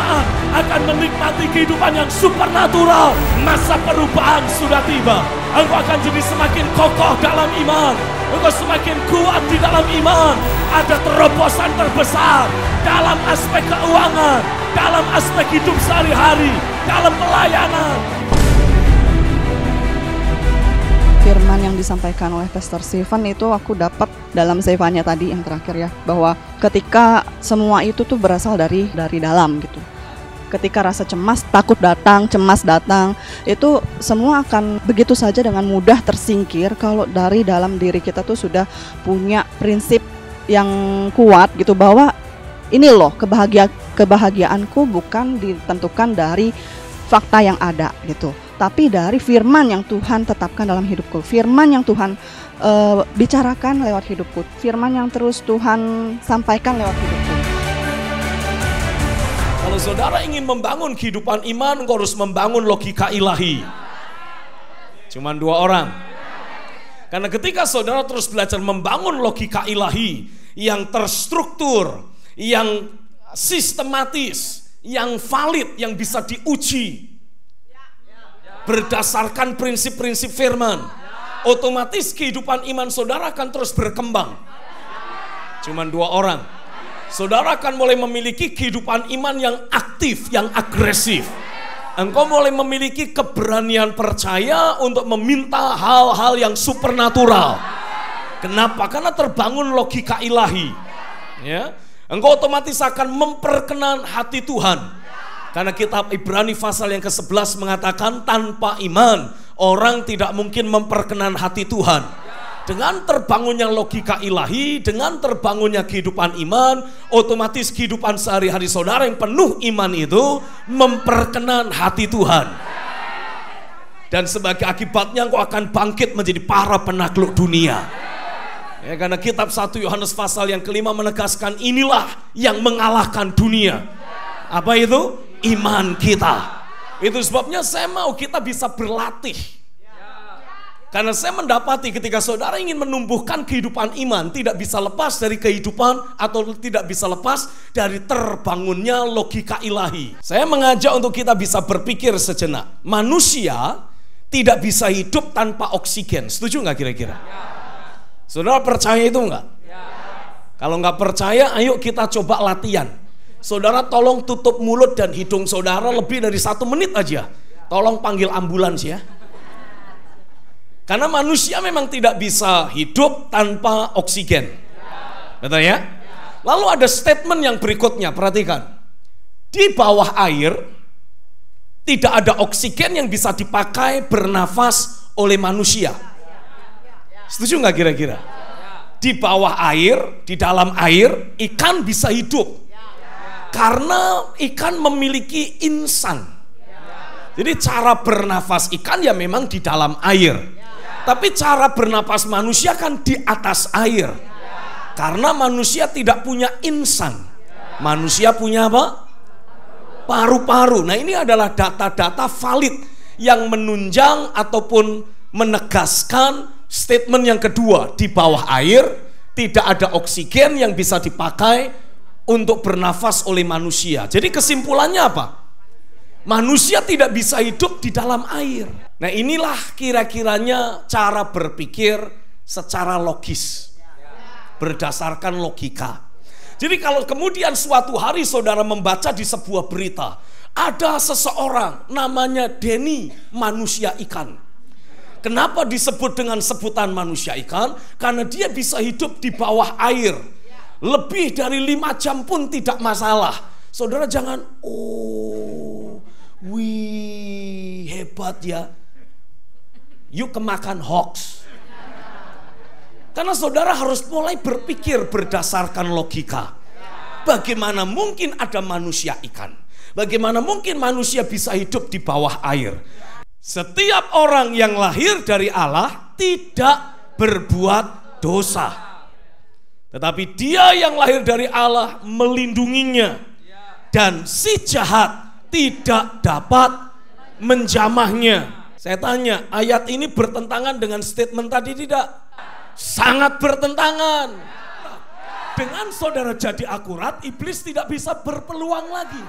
jemaat akan menikmati kehidupan yang supernatural. Masa perubahan sudah tiba. Engkau akan jadi semakin kokoh dalam iman. Engkau semakin kuat di dalam iman. Ada terobosan terbesar dalam aspek keuangan, dalam aspek hidup sehari-hari, dalam pelayanan. Firman yang disampaikan oleh Pastor Stephen itu aku dapat dalam Zefanya tadi yang terakhir ya, bahwa ketika semua itu tuh berasal dari dalam gitu. Ketika rasa cemas, takut datang, cemas datang, itu semua akan begitu saja dengan mudah tersingkir kalau dari dalam diri kita tuh sudah punya prinsip yang kuat gitu, bahwa ini loh kebahagiaanku bukan ditentukan dari fakta yang ada gitu, tapi dari firman yang Tuhan tetapkan dalam hidupku, firman yang Tuhan bicarakan lewat hidupku, firman yang terus Tuhan sampaikan lewat hidupku. Kalau saudara ingin membangun kehidupan iman, engkau harus membangun logika ilahi. Cuman 2 orang. Karena ketika saudara terus belajar membangun logika ilahi yang terstruktur, yang sistematis, yang valid, yang bisa diuji berdasarkan prinsip-prinsip firman, otomatis kehidupan iman saudara akan terus berkembang. Cuman 2 orang. Saudara akan mulai memiliki kehidupan iman yang aktif, yang agresif. Engkau mulai memiliki keberanian percaya untuk meminta hal-hal yang supernatural. Kenapa? Karena terbangun logika ilahi. Ya, engkau otomatis akan memperkenan hati Tuhan. Karena kitab Ibrani pasal yang ke-11 mengatakan tanpa iman orang tidak mungkin memperkenan hati Tuhan. Dengan terbangunnya logika ilahi, dengan terbangunnya kehidupan iman, otomatis kehidupan sehari-hari saudara yang penuh iman itu memperkenan hati Tuhan. Dan sebagai akibatnya engkau akan bangkit menjadi para penakluk dunia. Ya, karena kitab 1 Yohanes pasal yang ke-5 menegaskan inilah yang mengalahkan dunia. Apa itu? Iman kita. Itu sebabnya saya mau kita bisa berlatih. Karena saya mendapati ketika saudara ingin menumbuhkan kehidupan iman, tidak bisa lepas dari kehidupan atau tidak bisa lepas dari terbangunnya logika ilahi. Saya mengajak untuk kita bisa berpikir sejenak. Manusia tidak bisa hidup tanpa oksigen. Setuju nggak kira-kira? Saudara percaya itu nggak? Kalau nggak percaya, ayo kita coba latihan. Saudara tolong tutup mulut dan hidung saudara lebih dari 1 menit aja. Tolong panggil ambulans ya. Karena manusia memang tidak bisa hidup tanpa oksigen. Betul ya? Lalu ada statement yang berikutnya, perhatikan. Di bawah air tidak ada oksigen yang bisa dipakai bernafas oleh manusia. Setuju nggak kira-kira? Di bawah air, di dalam air, ikan bisa hidup. Karena ikan memiliki insan. Jadi cara bernafas ikan ya memang di dalam air. Tapi cara bernapas manusia kan di atas air. Karena manusia tidak punya insan. Manusia punya apa? Paru-paru. Nah ini adalah data-data valid yang menunjang ataupun menegaskan statement yang kedua. Di bawah air tidak ada oksigen yang bisa dipakai untuk bernafas oleh manusia. Jadi kesimpulannya apa? Manusia tidak bisa hidup di dalam air. Nah inilah kira-kiranya cara berpikir secara logis, berdasarkan logika. Jadi kalau kemudian suatu hari saudara membaca di sebuah berita, ada seseorang namanya Denny manusia ikan. Kenapa disebut dengan sebutan manusia ikan? Karena dia bisa hidup di bawah air lebih dari 5 jam pun tidak masalah. Saudara jangan, wih hebat ya, yuk kemakan hoax. Karena saudara harus mulai berpikir berdasarkan logika. Bagaimana mungkin ada manusia ikan? Bagaimana mungkin manusia bisa hidup di bawah air? Setiap orang yang lahir dari Allah tidak berbuat dosa, tetapi dia yang lahir dari Allah melindunginya, dan si jahat tidak dapat menjamahnya. Saya tanya, ayat ini bertentangan dengan statement tadi tidak? Sangat bertentangan. Dengan saudara jadi akurat, iblis tidak bisa berpeluang lagi.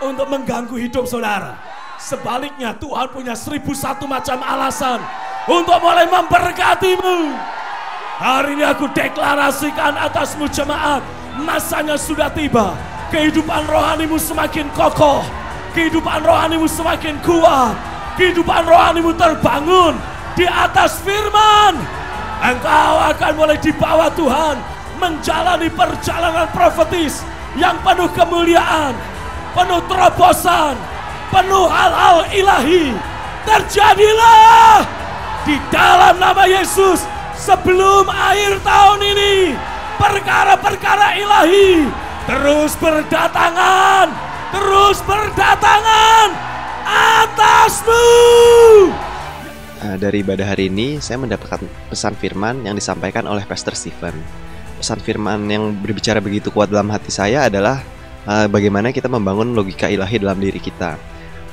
untuk mengganggu hidup saudara. Sebaliknya Tuhan punya 1001 macam alasan untuk mulai memberkatimu. Hari ini aku deklarasikan atasmu jemaat, masanya sudah tiba. Kehidupan rohanimu semakin kokoh, kehidupan rohanimu semakin kuat, kehidupan rohanimu terbangun di atas firman. Engkau akan mulai dibawa Tuhan menjalani perjalanan profetis yang penuh kemuliaan, penuh terobosan, penuh hal-hal ilahi. Terjadilah di dalam nama Yesus sebelum akhir tahun ini. Perkara-perkara ilahi terus berdatangan, terus berdatangan atasmu. Dari ibadah hari ini saya mendapatkan pesan firman yang disampaikan oleh Pastor Stephen. Pesan firman yang berbicara begitu kuat dalam hati saya adalah bagaimana kita membangun logika ilahi dalam diri kita.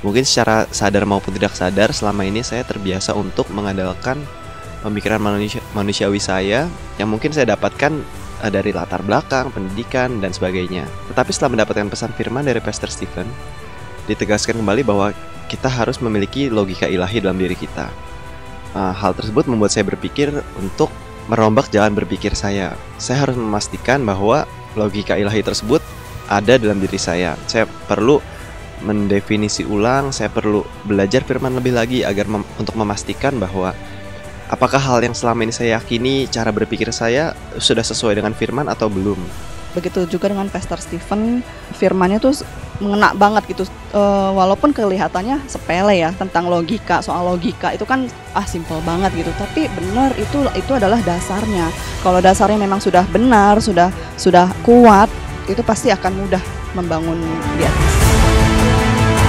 Mungkin secara sadar maupun tidak sadar, selama ini saya terbiasa untuk mengandalkan pemikiran manusiawi saya yang mungkin saya dapatkan dari latar belakang, pendidikan, dan sebagainya. Tetapi setelah mendapatkan pesan firman dari Pastor Stephen, ditegaskan kembali bahwa kita harus memiliki logika ilahi dalam diri kita. Hal tersebut membuat saya berpikir untuk merombak jalan berpikir saya. Saya harus memastikan bahwa logika ilahi tersebut ada dalam diri saya. Saya perlu mendefinisi ulang, saya perlu belajar firman lebih lagi agar untuk memastikan bahwa apakah hal yang selama ini saya yakini, cara berpikir saya sudah sesuai dengan firman atau belum. Begitu juga dengan Pastor Stephen, firmannya tuh mengena banget gitu, walaupun kelihatannya sepele ya, tentang logika, soal logika itu kan simple banget gitu, tapi benar itu adalah dasarnya. Kalau dasarnya memang sudah benar, sudah kuat, itu pasti akan mudah membangun di atas.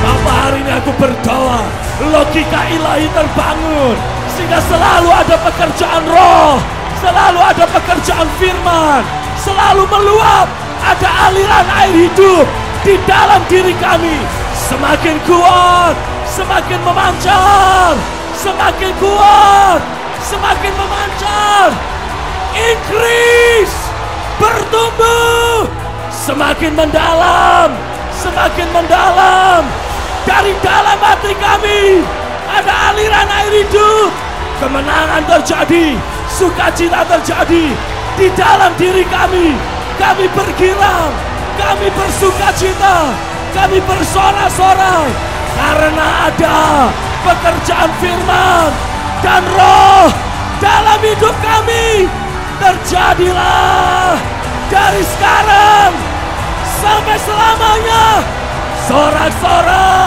Bapak, hari ini aku berdoa logika ilahi terbangun, sehingga selalu ada pekerjaan roh, selalu ada pekerjaan firman, selalu meluap, ada aliran air hidup di dalam diri kami. Semakin kuat, semakin memancar, semakin kuat, semakin memancar. Increase, bertumbuh, semakin mendalam, semakin mendalam. Dari dalam hati kami ada aliran air hidup. Kemenangan terjadi, sukacita terjadi di dalam diri kami. Kami bergirang, kami bersukacita, kami bersorak-sorai karena ada pekerjaan firman dan roh dalam hidup kami. Terjadilah dari sekarang sampai selamanya. Sorak-sorai.